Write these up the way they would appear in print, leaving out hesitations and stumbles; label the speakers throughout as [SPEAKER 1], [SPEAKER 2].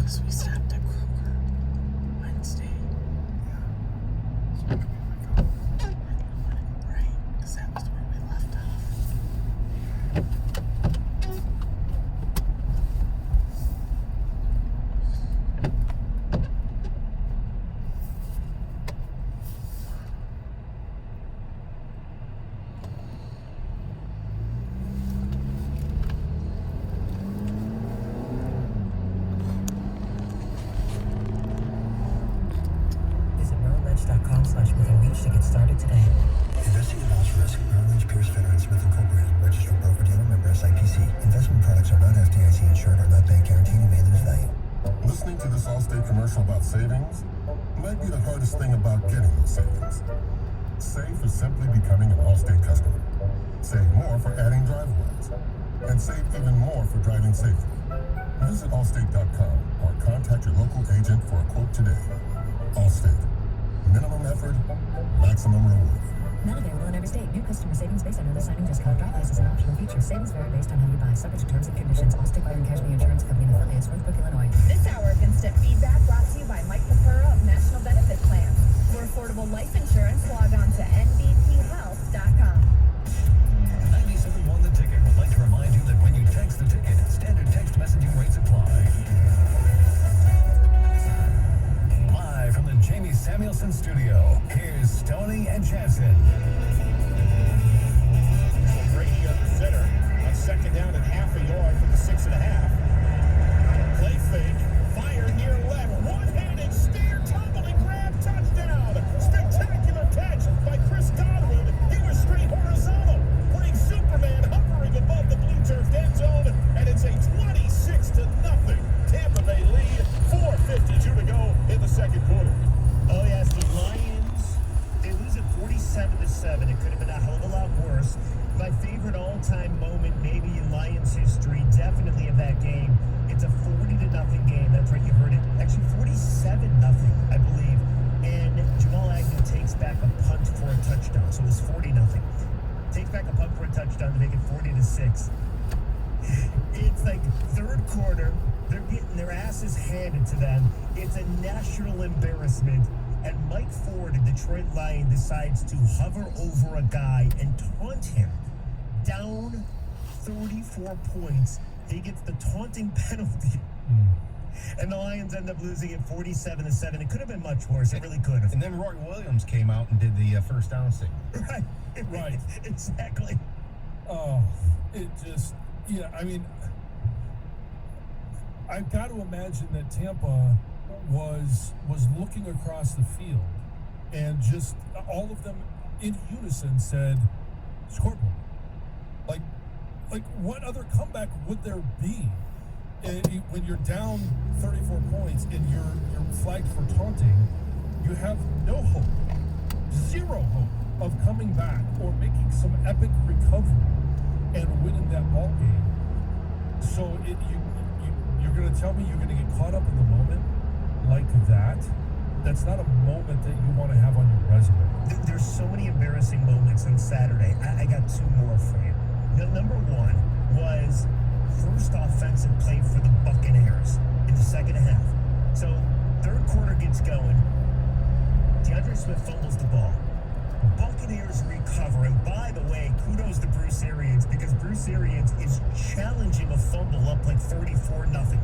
[SPEAKER 1] Because we stopped at Kroger Wednesday.
[SPEAKER 2] Yeah. So which way do I go?
[SPEAKER 1] Right, because that was where we left off.
[SPEAKER 3] Visit merrillledge.com/within-reach to get started today.
[SPEAKER 4] Investing involves risk. Merrill Lynch, Pierce, Fenner & Smith Incorporated, registered broker-dealer, member SIPC. Investment products are not FDIC insured or not bank guaranteed and may lose value.
[SPEAKER 5] Listening to this Allstate commercial about savings might be the hardest thing about getting those savings. Save is simply becoming an Allstate customer. Save more for adding driveways. And save even more for driving safely. Visit Allstate.com or contact your local agent for a quote today. Allstate. Minimum effort, maximum reward.
[SPEAKER 3] Not available in every state. New customer savings based on early signing discount. Driveways is an optional feature. Savings vary based on how you buy. Subject to terms and conditions. Allstate Fire and Casualty Insurance Company and affiliates, Northbrook, Illinois.
[SPEAKER 6] This hour of instant feedback brought to you by Mike Pepera of National Benefit Plan. For affordable life insurance, log on to nbthealth.com.
[SPEAKER 7] 97.1 The Ticket would like to remind you that when you text the ticket, standard text messaging rates apply. Live from the Jamie Samuelson studio, here's Stoney and Jansen.
[SPEAKER 8] Brady up the center on second down and half a yard from the 6.5. Play fake, fire near left, one-handed steer, tumbling grab, touchdown. Spectacular catch by Chris Godwin. He was straight horizontal, putting Superman hovering above the blue turf end zone, and it's a 26-0 Tampa Bay lead. 4:52 to go in the second quarter.
[SPEAKER 9] Oh yes, the Lions, they lose it 47-7. It could have been a hell of a lot worse. My favorite all-time moment maybe in Lions history, definitely of that game. It's a 40-0 game. That's right, you heard it. Actually 47-0, I believe. And Jamal Agnew takes back a punt for a touchdown. So it was 40-0. Takes back a punt for a touchdown to make it 40-6. It's like third quarter. They're getting their asses handed to them. It's a national embarrassment. And Mike Ford, a Detroit Lion, decides to hover over a guy and taunt him. Down 34 points. He gets the taunting penalty. And the Lions end up losing it 47-7. It could have been much worse. It really could have.
[SPEAKER 8] And then Roy Williams came out and did the first down signal.
[SPEAKER 9] Right.
[SPEAKER 2] Right.
[SPEAKER 9] Exactly.
[SPEAKER 2] Oh, it just, yeah, I mean, I've got to imagine that Tampa was looking across the field and just all of them in unison said, scoreboard. Like what other comeback would there be when you're down 34 points and you're flagged for taunting? You have no hope, zero hope of coming back or making some epic recovery and winning that ball game. So you're going to tell me you're going to get caught up in the moment like that? That's not a moment that you want to have on your resume.
[SPEAKER 9] There's so many embarrassing moments on Saturday. I got two more for you. Number one was first offensive play for the Buccaneers in the second half. So third quarter gets going. DeAndre Swift fumbles the ball. Buccaneers recover. And by the way, kudos to Bruce Arians because Bruce Arians is challenging a fumble up like 34-0.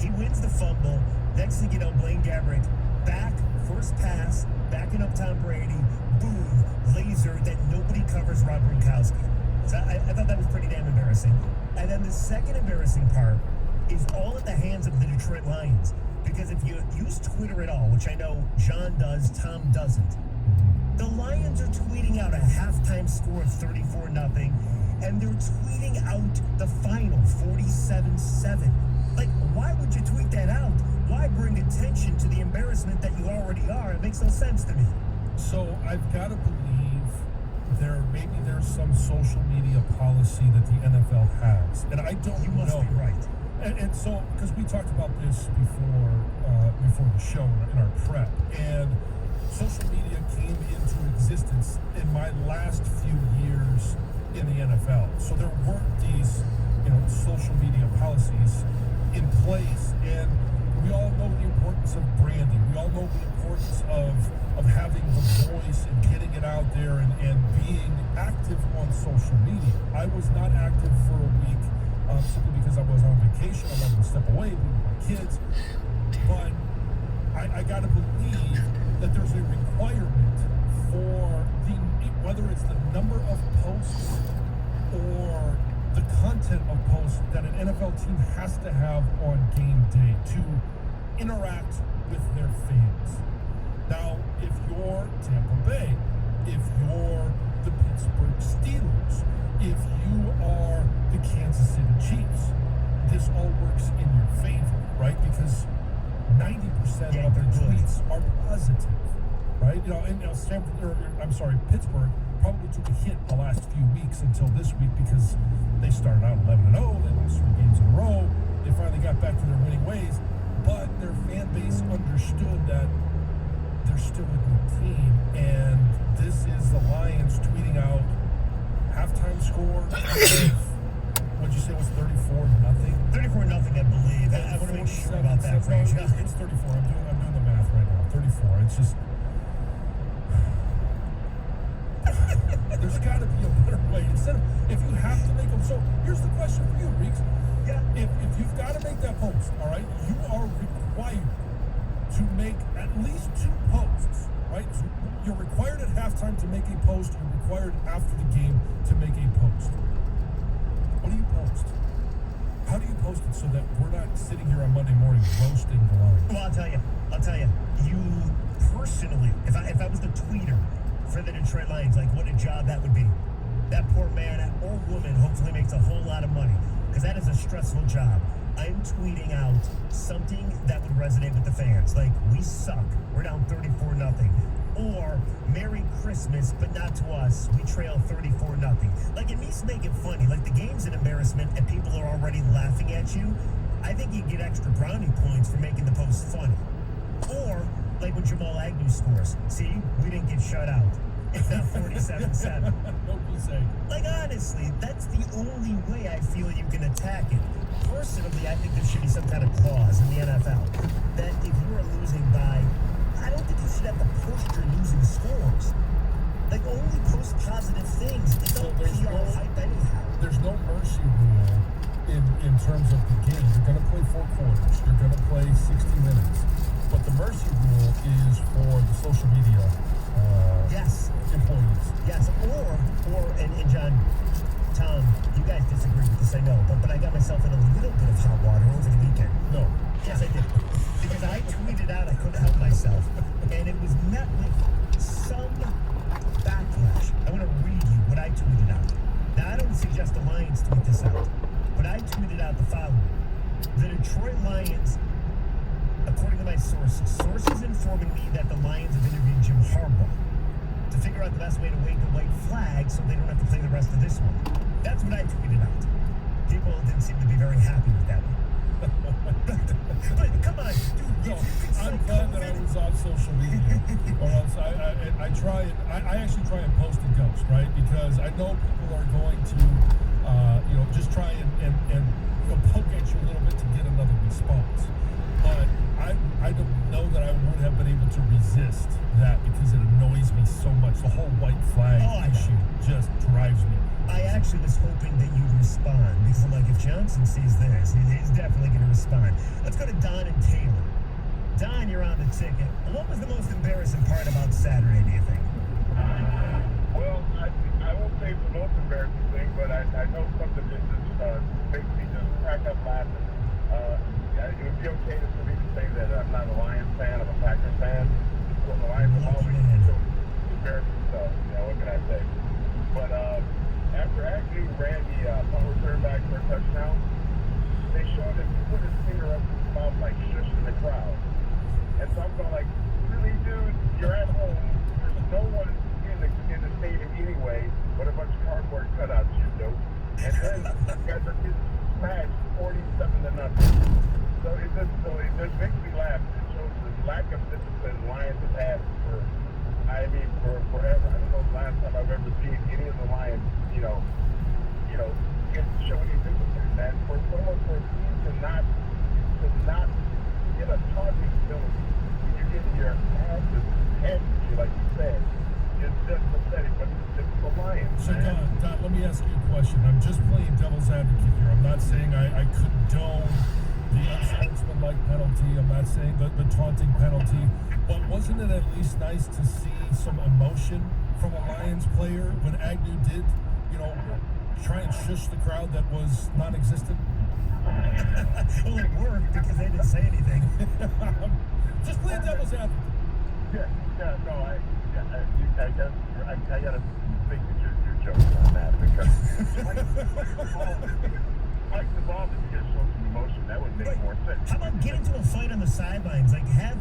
[SPEAKER 9] He wins the fumble. Next thing you know, Blaine Gabbert back, first pass, backing up Tom Brady, boom, laser that nobody covers Rob Gronkowski. So I thought that was pretty damn embarrassing. And then the second embarrassing part is all at the hands of the Detroit Lions. Because if you use Twitter at all, which I know John does, Tom doesn't, the Lions are tweeting out a halftime score of 34-0, and they're tweeting out the final 47-7. Like, why would you tweet that out? Why bring attention to the embarrassment that you already are? It makes no sense to me.
[SPEAKER 2] So I've got to believe there's some social media policy that the NFL has, and I don't know.
[SPEAKER 9] You must be right.
[SPEAKER 2] And so, because we talked about this before the show in our prep, and social media came into existence in my last few years in the NFL. So there weren't these, social media policies in place, and we all know the importance of branding. We all know the importance of having the voice and getting it out there and being active on social media. I was not active for a week simply because I was on vacation. I wanted to step away with my kids. But I got to believe that there's a requirement for whether it's the number of posts or the content of posts that an NFL team has to have on game day to interact with their fans. Now, if you're Tampa Bay, if you're the Pittsburgh Steelers, if you are the Kansas City Chiefs, this all works in your favor, right? Because 90% of their tweets are positive, right? Pittsburgh probably took a hit the last few weeks until this week because they started out 11-0, they lost 3 games in a row, they finally got back to their winning ways, but their fan base understood that they're still a good team, and this is the Lions tweeting out halftime score of, what'd you say was 34-0?
[SPEAKER 9] 34-0, I believe. I want to make sure about that, Frank.
[SPEAKER 2] It's 34. I'm doing the math right now. 34. It's just there's got to be a better way. Instead of if you have to make them. So here's the question for you, Reeks.
[SPEAKER 9] Yeah.
[SPEAKER 2] If you've got to make that post, all right, you are required to make at least 2 posts, right? So you're required at halftime to make a post. You're required after the game to make a post. What do you post? How do you post it so that we're not sitting here on Monday morning roasting the Lions?
[SPEAKER 9] Well, I'll tell you. You personally, if I was the tweeter for the Detroit Lions, like what a job that would be. That poor man or woman hopefully makes a whole lot of money because that is a stressful job. I'm tweeting out something that would resonate with the fans. Like, we suck. We're down 34-0. Or, Merry Christmas, but not to us. We trail 34-0. Like, it needs to make it funny. Like, the game's an embarrassment and people are already laughing at you. I think you get extra brownie points for making the post funny. Or, like when Jamal Agnew scores. See, we didn't get shut out. It's not 47-7. Like, honestly, that's the only way I feel you can attack it. Personally, I think there should be some kind of clause in the NFL that if you are losing by, I don't think you should have to post your losing scores. Like, only post positive things. It's all PR hype anyhow.
[SPEAKER 2] There's no mercy rule in terms of the game. You're going to play 4 quarters. You're going to play 60 minutes. But the mercy rule is for the social media
[SPEAKER 9] yes.
[SPEAKER 2] employees.
[SPEAKER 9] Yes, and John, Tom, you guys disagree with this, I know, but I got myself in a little bit of hot water over the weekend.
[SPEAKER 2] No.
[SPEAKER 9] Yes, I did. Because I tweeted out, I couldn't help myself, and it was met with some backlash. I want to read you what I tweeted out. Now, I don't suggest the Lions tweet this out, but I tweeted out the following. The Detroit Lions, according to my sources informing me that the Lions have interviewed Jim Harbaugh to figure out the best way to wave the white flag so they don't have to play the rest of this one. That's what I tweeted out. People didn't seem to be very happy with that one. But come on, dude.
[SPEAKER 2] I'm glad that I was on social media. Or else I actually try and post a ghost, right? Because I know people are going to, just try and poke at you a little bit to get another response. But I don't know that I would have been able to resist that because it annoys me so much. The whole white flag issue just drives me.
[SPEAKER 9] I actually was hoping that you'd respond because I'm like, if Johnson sees this, he's definitely going to respond. Let's go to Don and Taylor. Don, you're on the ticket. What was the most embarrassing part about Saturday, do you think?
[SPEAKER 5] Well, I won't say it's the most embarrassing thing, but I know something that just makes me just crack up laughing. It would be okay for me to say that I'm not a Lions fan, I'm a Packers fan. So the Lions have always shown embarrassing stuff, what can I say? But after Agnew ran the punt return back for a touchdown, they showed him put his finger up his mouth like shushing the crowd. And so I'm going like, really, dude, you're at home. There's no one in the stadium anyway, but a bunch of cardboard cutouts, you dope. And then you guys are getting smashed 47-0. So it just makes me laugh. It shows the lack of discipline Lions have had for forever. I don't know the last time I've ever seen any of the Lions, show any discipline. And for a team to not to not get a taunting penalty when you're getting your asses handed to you, like you said, is just pathetic. But it's the Lions,
[SPEAKER 2] So,
[SPEAKER 5] man.
[SPEAKER 2] Don, let me ask you a question. I'm just playing devil's advocate here. I'm not saying I condone the unsportsmanlike penalty. I'm not saying the taunting penalty. But wasn't it at least nice to see some emotion from a Lions player when Agnew did, try and shush the crowd that was non-existent?
[SPEAKER 9] Well, it worked because they didn't say anything.
[SPEAKER 2] Just playing devil's advocate.
[SPEAKER 5] No, I guess I gotta think that you're joking on that because Mike the ball didn't get show some emotion. That would make more sense.
[SPEAKER 9] How about get into a fight on the sidelines? Like have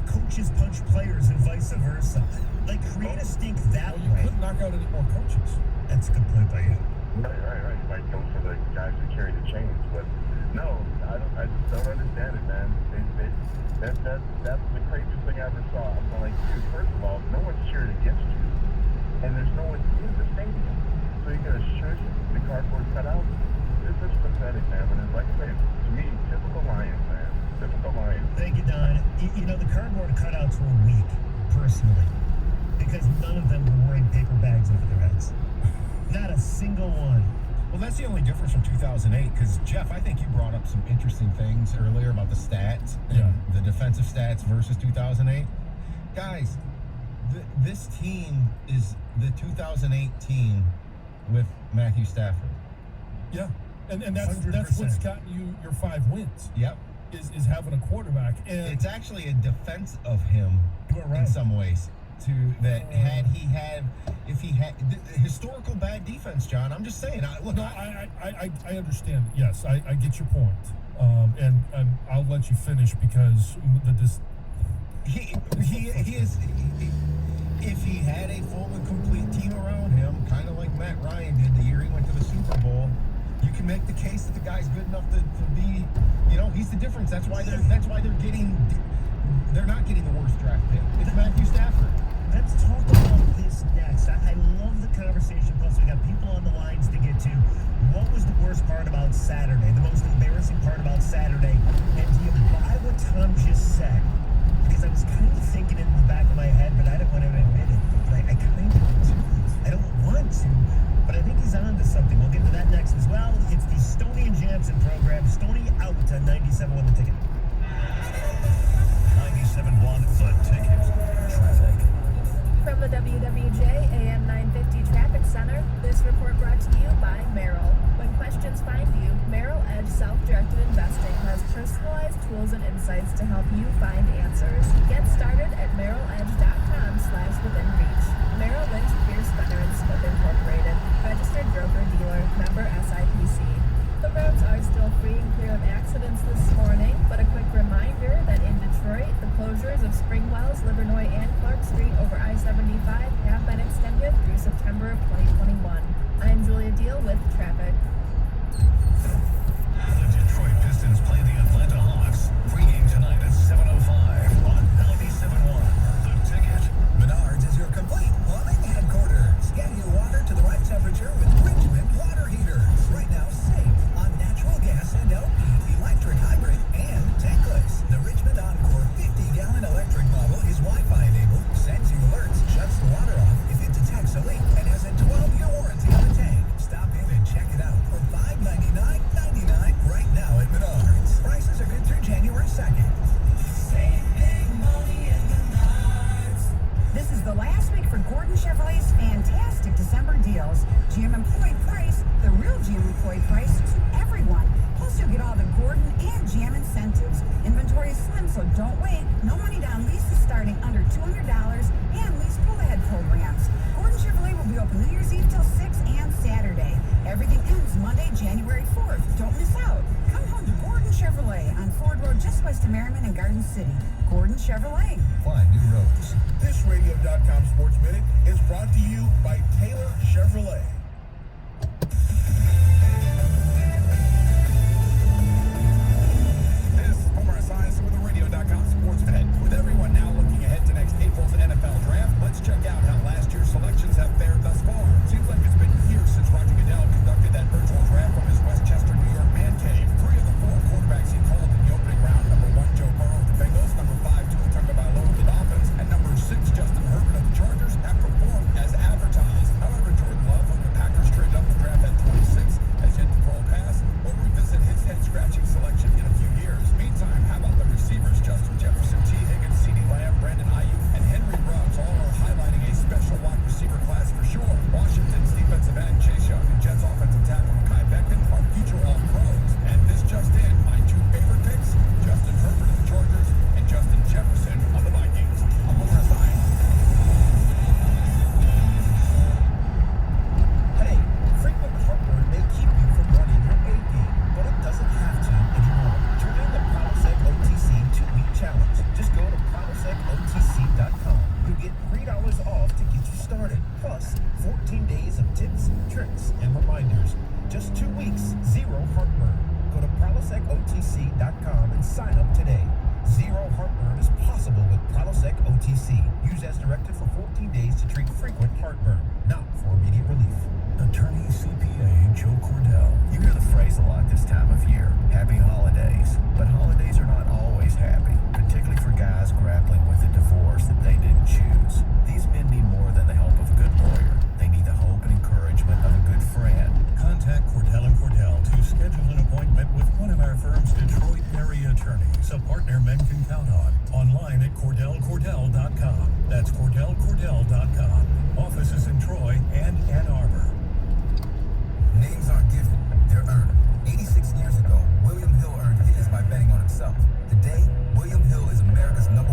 [SPEAKER 9] coaches punch players and vice versa. Like create a stink that
[SPEAKER 2] Well, you
[SPEAKER 9] way.
[SPEAKER 2] couldn't knock out any more coaches.
[SPEAKER 9] That's a good point by you.
[SPEAKER 5] Right. You might go for the guys who carry the chains, but no, I just don't understand it, man. That's the craziest thing I ever saw. I'm like, dude, first of all, no one's cheering against you, and there's no one in the stadium, so you're gonna shush the cardboard cutout. This is pathetic, man. But it's like I say, to me, typical Lions, man. Typical Lions.
[SPEAKER 9] Thank you, Don. The cardboard cutouts were weak, personally, because none of them were wearing paper bags over their heads. Not a single one.
[SPEAKER 10] Well, that's the only difference from 2008, because, Jeff, I think you brought up some interesting things earlier about the stats, and the defensive stats versus 2008. Guys, this team is the 2008 team with Matthew Stafford.
[SPEAKER 2] Yeah, and that's what's gotten you your 5 wins.
[SPEAKER 10] Yep.
[SPEAKER 2] Is having a quarterback, and
[SPEAKER 10] it's actually a defense of him in some ways. If he had historical bad defense, John. I'm just saying.
[SPEAKER 2] I understand. Yes, I get your point, and I'll let you finish because
[SPEAKER 10] he is. If he had a full and complete team around him, kind of like Matt Ryan did the year he went to the Super Bowl, you can make the case that the guy's good enough to be. He's the difference. That's why they're not getting the worst draft pick. It's Matthew Stafford.
[SPEAKER 9] Let's talk about this next. I love the conversation. Plus, we got people on the lines to get to. What was the worst part about Saturday? The most embarrassing part about Saturday? And do you buy what Tom just said? Because I was kind of thinking it in the back of my head, but I don't want to admit it. But I kind of do. I don't want to, but I think he's on to something. We'll get to that next as well. It's the Stoney and Jansen program. Stoney out on 97.1 The Ticket.
[SPEAKER 7] 97.1 The Ticket. Traffic.
[SPEAKER 6] From the WWJ AM 950 Traffic Center, this report brought to you by Merrill. When questions find you, Merrill Edge Self-Directed Investing has personalized tools and insights to help you find answers. Get started at merrilledge.com/withinreach. Merrill Lynch Pierce Fenner & Smith Incorporated, registered broker-dealer, member SIPC. The roads are still free and clear of accidents this morning, but a quick reminder that in Detroit, the closures of Springwells, Livernois, and Clark Street over I-75 have been extended through September of 2021. I'm Julia Deal with traffic.
[SPEAKER 7] The Detroit Pistons play the Atlanta Hawks. Pregame tonight at 7:05 on 97.1 The Ticket.
[SPEAKER 4] Menards is your complete plumbing headquarters. Get your water to the right temperature with Richmond water heaters. Right now, save on natural gas and LP, electric hybrid, and tankless. The Richmond Encore 50-gallon electric model is Wi-Fi enabled, sends you alerts, shuts the water off if it detects a leak, and has a 12-year warranty on the tank. Stop in and check it out for $599.99 right now at Menards. Prices are good through January 2nd. Save big money at Menards.
[SPEAKER 11] This is the last week for Gordon Chevrolet's fantastic December deals. GM employee price, the real GM employee price to everyone. Plus, you'll get all the Gordon and GM incentives. Inventory is slim, so don't wait. No money down leases starting under $200 and lease pull-ahead programs. Gordon Chevrolet will be open New Year's Eve till 6 and Saturday. Everything ends Monday, January 4th. Don't miss out. Come home to Gordon Chevrolet on Ford Road just west of Merriman and Garden City. Gordon Chevrolet.
[SPEAKER 10] Find new roads.
[SPEAKER 8] This Radio.com Sports Minute is brought to you by Taylor Chevrolet.
[SPEAKER 12] This is Omar Esiason with the Radio.com Sports Minute. With everyone now looking ahead to next April's NFL Draft, let's check out how last year's selections have fared thus far. Seems like it's been years since Roger Goodell conducted that virtual draft from his Westchester, New York man cave. 3 of the 4 quarterbacks he called in the opening
[SPEAKER 7] sign up today. Zero heartburn is possible with Prilosec OTC. Use as directed for 14 days to treat frequent heartburn, not for immediate relief.
[SPEAKER 4] Attorney CPA Joe Cordell. You hear the phrase a lot this time of year, happy holidays. But holidays are not always happy, particularly for guys grappling with a divorce that they didn't choose. These men need more than the help of a good lawyer. They need the hope and encouragement of a good friend.
[SPEAKER 13] Contact Cordell & Cordell to schedule an appointment with one of our firm's Detroit area attorneys, a partner men can count on. Online at CordellCordell.com. That's CordellCordell.com. Offices in Troy and Ann Arbor.
[SPEAKER 12] Names aren't given, they're earned. 86 years ago, William Hill earned his by betting on himself. Today, William Hill is America's #1